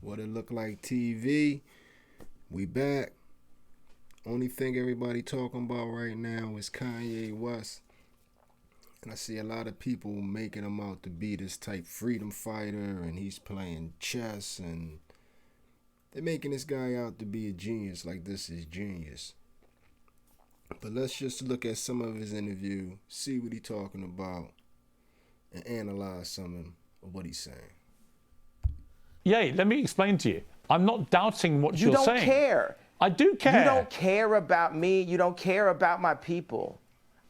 What it look like TV. We back. Only thing everybody talking about right now is Kanye West. And I see a lot of people making him out to be this type freedom fighter and he's playing chess and they're making this guy out to be a genius like this is genius. But let's just look at some of his interview, see what he's talking about, and analyze some of what he's saying. Yeah, let me explain to you. I'm not doubting what you're saying. You don't care. I do care. You don't care about me. You don't care about my people.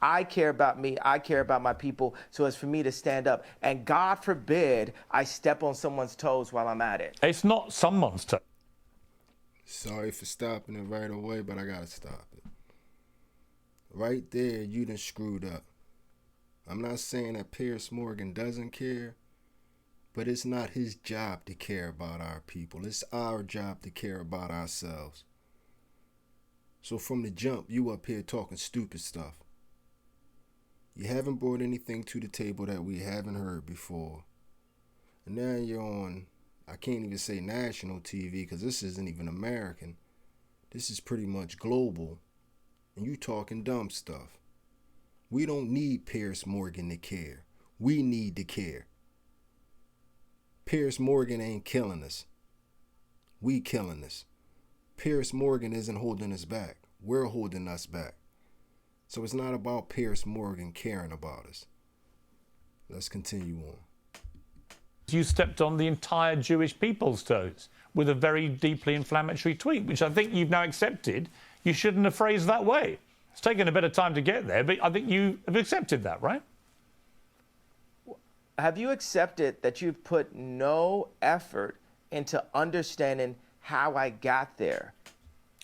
I care about me. I care about my people. So it's for me to stand up. And God forbid I step on someone's toes while I'm at it. It's not someone's toes. Sorry for stopping it right away, but I gotta stop it. Right there, you done screwed up. I'm not saying that Piers Morgan doesn't care, but it's not his job to care about our people. It's our job to care about ourselves. So from the jump, you up here talking stupid stuff. You haven't brought anything to the table that we haven't heard before. And now you're on, I can't even say national TV because this isn't even American. This is pretty much global. And you talking dumb stuff. We don't need Piers Morgan to care. We need to care. Piers Morgan ain't killing us. We killing us. Piers Morgan isn't holding us back. We're holding us back. So it's not about Piers Morgan caring about us. Let's continue on. You stepped on the entire Jewish people's toes with a very deeply inflammatory tweet, which I think you've now accepted. You shouldn't have phrased that way. It's taken a bit of time to get there, but I think you have accepted that, right? Have you accepted that you've put no effort into understanding how I got there?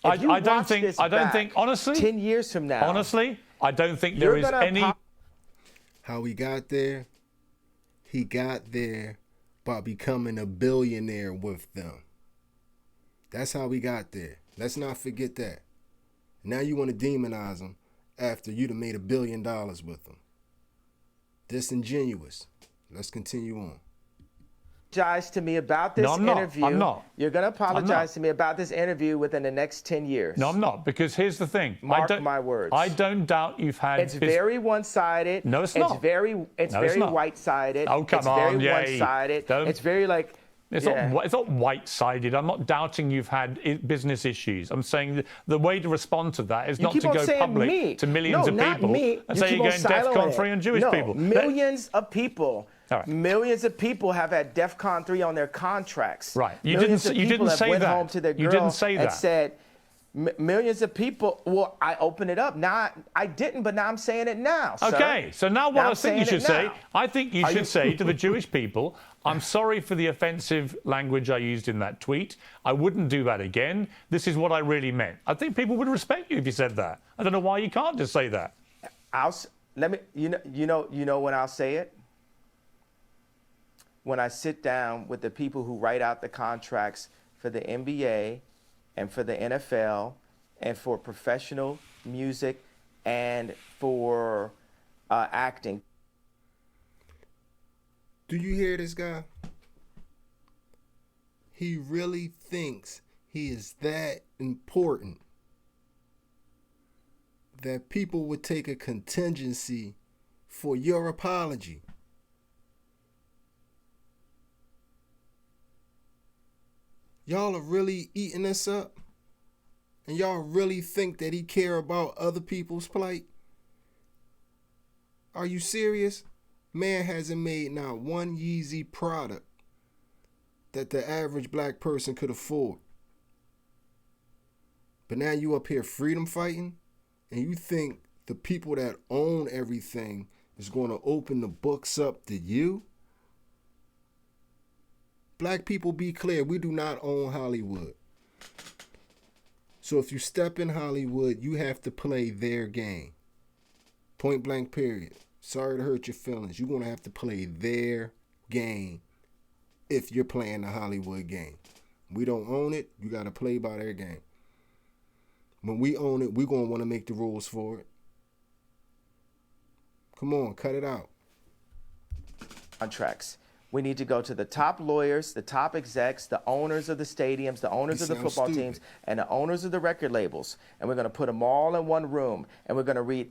I don't think, honestly, 10 years from now, honestly, I don't think there is any. How he got there? He got there by becoming a billionaire with them. That's how he got there. Let's not forget that. Now you want to demonize him after you'd have made $1 billion with him. Disingenuous. Let's continue on. Apologize to me about this interview. I'm not. You're going to apologize to me about this interview within the next 10 years. No, I'm not, because here's the thing. Mark my words. I don't doubt you've had. It's very one-sided. No, it's not. It's very white-sided. Oh, come on, It's very one-sided. It's very like. It's not white-sided. I'm not doubting you've had business issues. I'm saying the way to respond to that is not to go public to millions of people and say you're going DEFCON 3 on Jewish people. Millions of people. Right. Millions of people have had DEFCON 3 on their contracts. Right. You didn't say that. You didn't say that. And said, millions of people. Well, I opened it up. Now I didn't, but now I'm saying it now. Okay. So now what I think you should say, I think you should say to the Jewish people, I'm sorry for the offensive language I used in that tweet. I wouldn't do that again. This is what I really meant. I think people would respect you if you said that. I don't know why you can't just say that. You know when I'll say it? When I sit down with the people who write out the contracts for the NBA and for the NFL and for professional music and for acting. Do you hear this guy? He really thinks he is that important that people would take a contingency for your apology. Y'all are really eating this up? And y'all really think that he care about other people's plight? Are you serious? Man hasn't made not one Yeezy product that the average black person could afford. But now you up here freedom fighting, and you think the people that own everything is going to open the books up to you? Black people, be clear, we do not own Hollywood. So if you step in Hollywood, you have to play their game. Point blank, period. Sorry to hurt your feelings. You're going to have to play their game if you're playing the Hollywood game. We don't own it. You got to play by their game. When we own it, we're going to want to make the rules for it. Come on, cut it out. Contracts. We need to go to the top lawyers, the top execs, the owners of the stadiums, the owners of the football teams, and the owners of the record labels. And we're going to put them all in one room. And we're going to read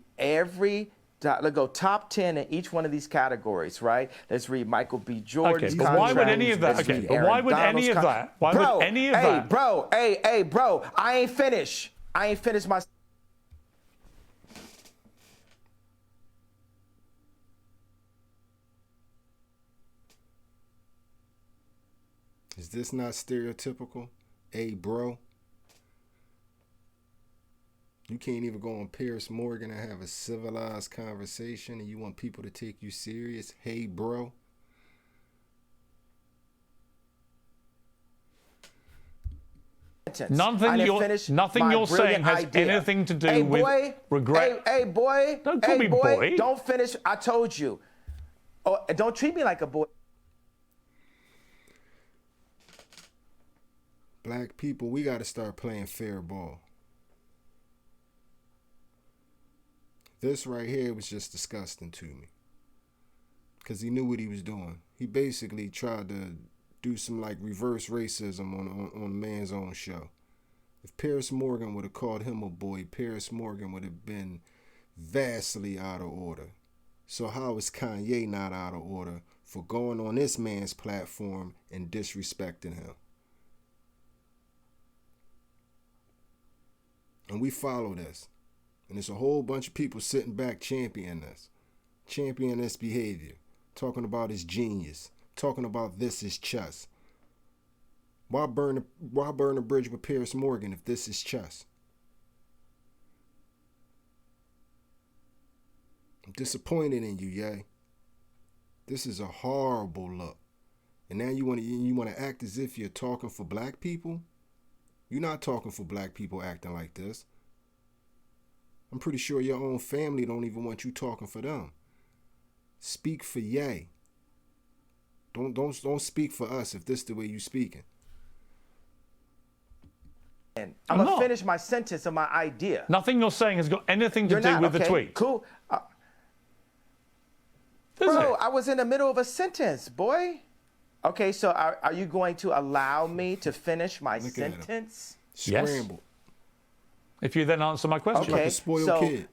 let's go top 10 in each one of these categories, right? Let's read Michael B. Jordan's contract. But why would any of that? Okay, but why would any of that? Why would any of that? Bro, I ain't finished. My. Is this not stereotypical? Hey, bro. You can't even go on Piers Morgan and have a civilized conversation and you want people to take you serious? Hey, bro. Nothing you're saying has anything to do with regret. Hey, boy. Don't call me boy. Don't finish. I told you. Oh, don't treat me like a boy. Black people, we got to start playing fair ball. This right here was just disgusting to me. Because he knew what he was doing. He basically tried to do some like reverse racism on a man's own show. If Piers Morgan would have called him a boy, Piers Morgan would have been vastly out of order. So how is Kanye not out of order for going on this man's platform and disrespecting him? And we follow this. And there's a whole bunch of people sitting back championing this behavior, talking about his genius, talking about this is chess. Why burn a bridge with Piers Morgan if this is chess? I'm disappointed in you, Ye. This is a horrible look. And now you want to act as if you're talking for black people? You're not talking for black people acting like this. I'm pretty sure your own family don't even want you talking for them. Speak for Ye. Don't speak for us if this is the way you speaking. I'm going to finish my sentence of my idea. Nothing you're saying has got anything to do with the tweet. Cool. Bro, I was in the middle of a sentence, boy. Okay, so are you going to allow me to finish my sentence? Scramble. Yes. If you then answer my question. Like a spoiled kid.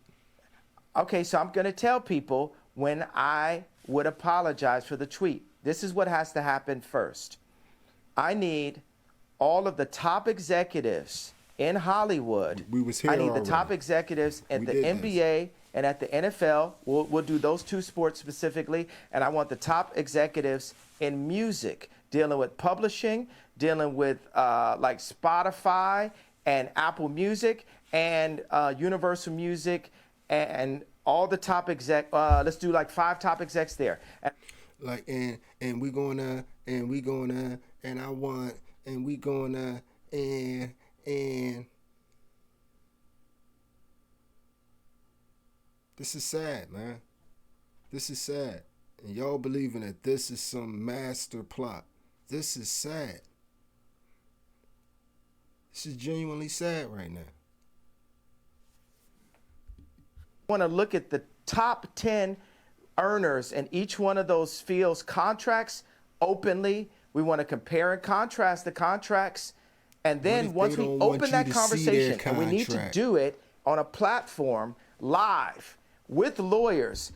Okay, so I'm going to tell people when I would apologize for the tweet. This is what has to happen first. I need all of the top executives in Hollywood. We was here I need already. the top executives at the NBA and at the NFL. We'll do those two sports specifically. And I want the top executives in music, dealing with publishing, dealing with like Spotify and Apple Music and Universal Music and all the top exec. Let's do like 5 top execs there. Like and we gonna and I want and we gonna and this is sad, man. This is sad. And y'all believing that this is some master plot. This is sad. This is genuinely sad right now. I want to look at the top 10 earners in each one of those fields' contracts openly. We want to compare and contrast the contracts. And then once we open that conversation, and we need to do it on a platform live with lawyers.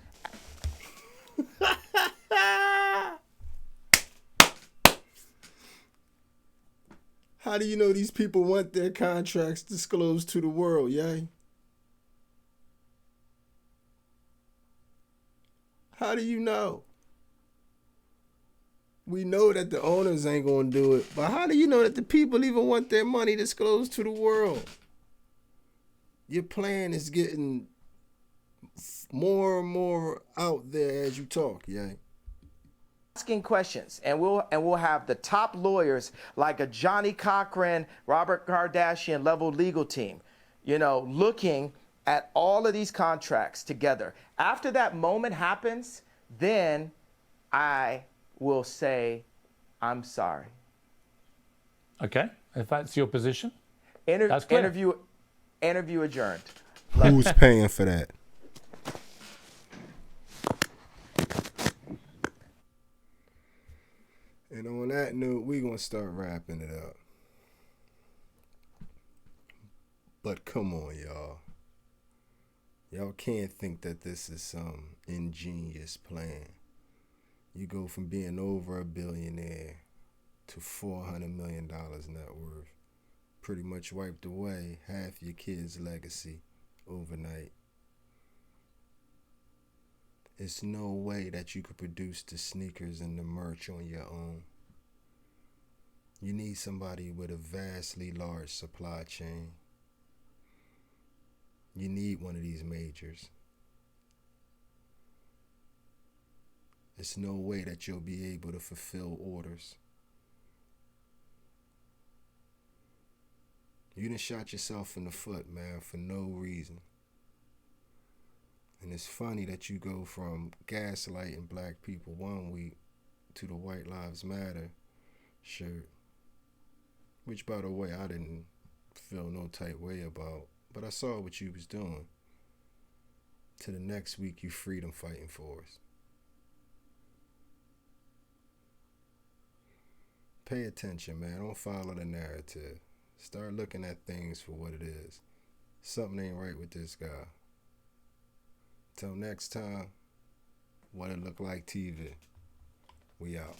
How do you know these people want their contracts disclosed to the world, Ye? How do you know? We know that the owners ain't gonna do it, but how do you know that the people even want their money disclosed to the world? Your plan is getting more and more out there as you talk, Ye. Asking questions, and we'll have the top lawyers like a Johnny Cochran, Robert Kardashian level legal team, looking at all of these contracts together. After that moment happens, then I will say, I'm sorry. Okay, if that's your position. That's clear. Interview adjourned. Who's paying for that? that note, we're going to start wrapping it up. But come on, y'all. Y'all can't think that this is some ingenious plan. You go from being over a billionaire to $400 million net worth. Pretty much wiped away half your kids' legacy overnight. It's no way that you could produce the sneakers and the merch on your own. You need somebody with a vastly large supply chain. You need one of these majors. There's no way that you'll be able to fulfill orders. You done shot yourself in the foot, man, for no reason. And it's funny that you go from gaslighting black people one week to the White Lives Matter shirt, which, by the way, I didn't feel no type way about, but I saw what you was doing. To the next week, you freedom fighting for us. Pay attention, man. Don't follow the narrative. Start looking at things for what it is. Something ain't right with this guy. Till next time, What It Look Like TV. We out.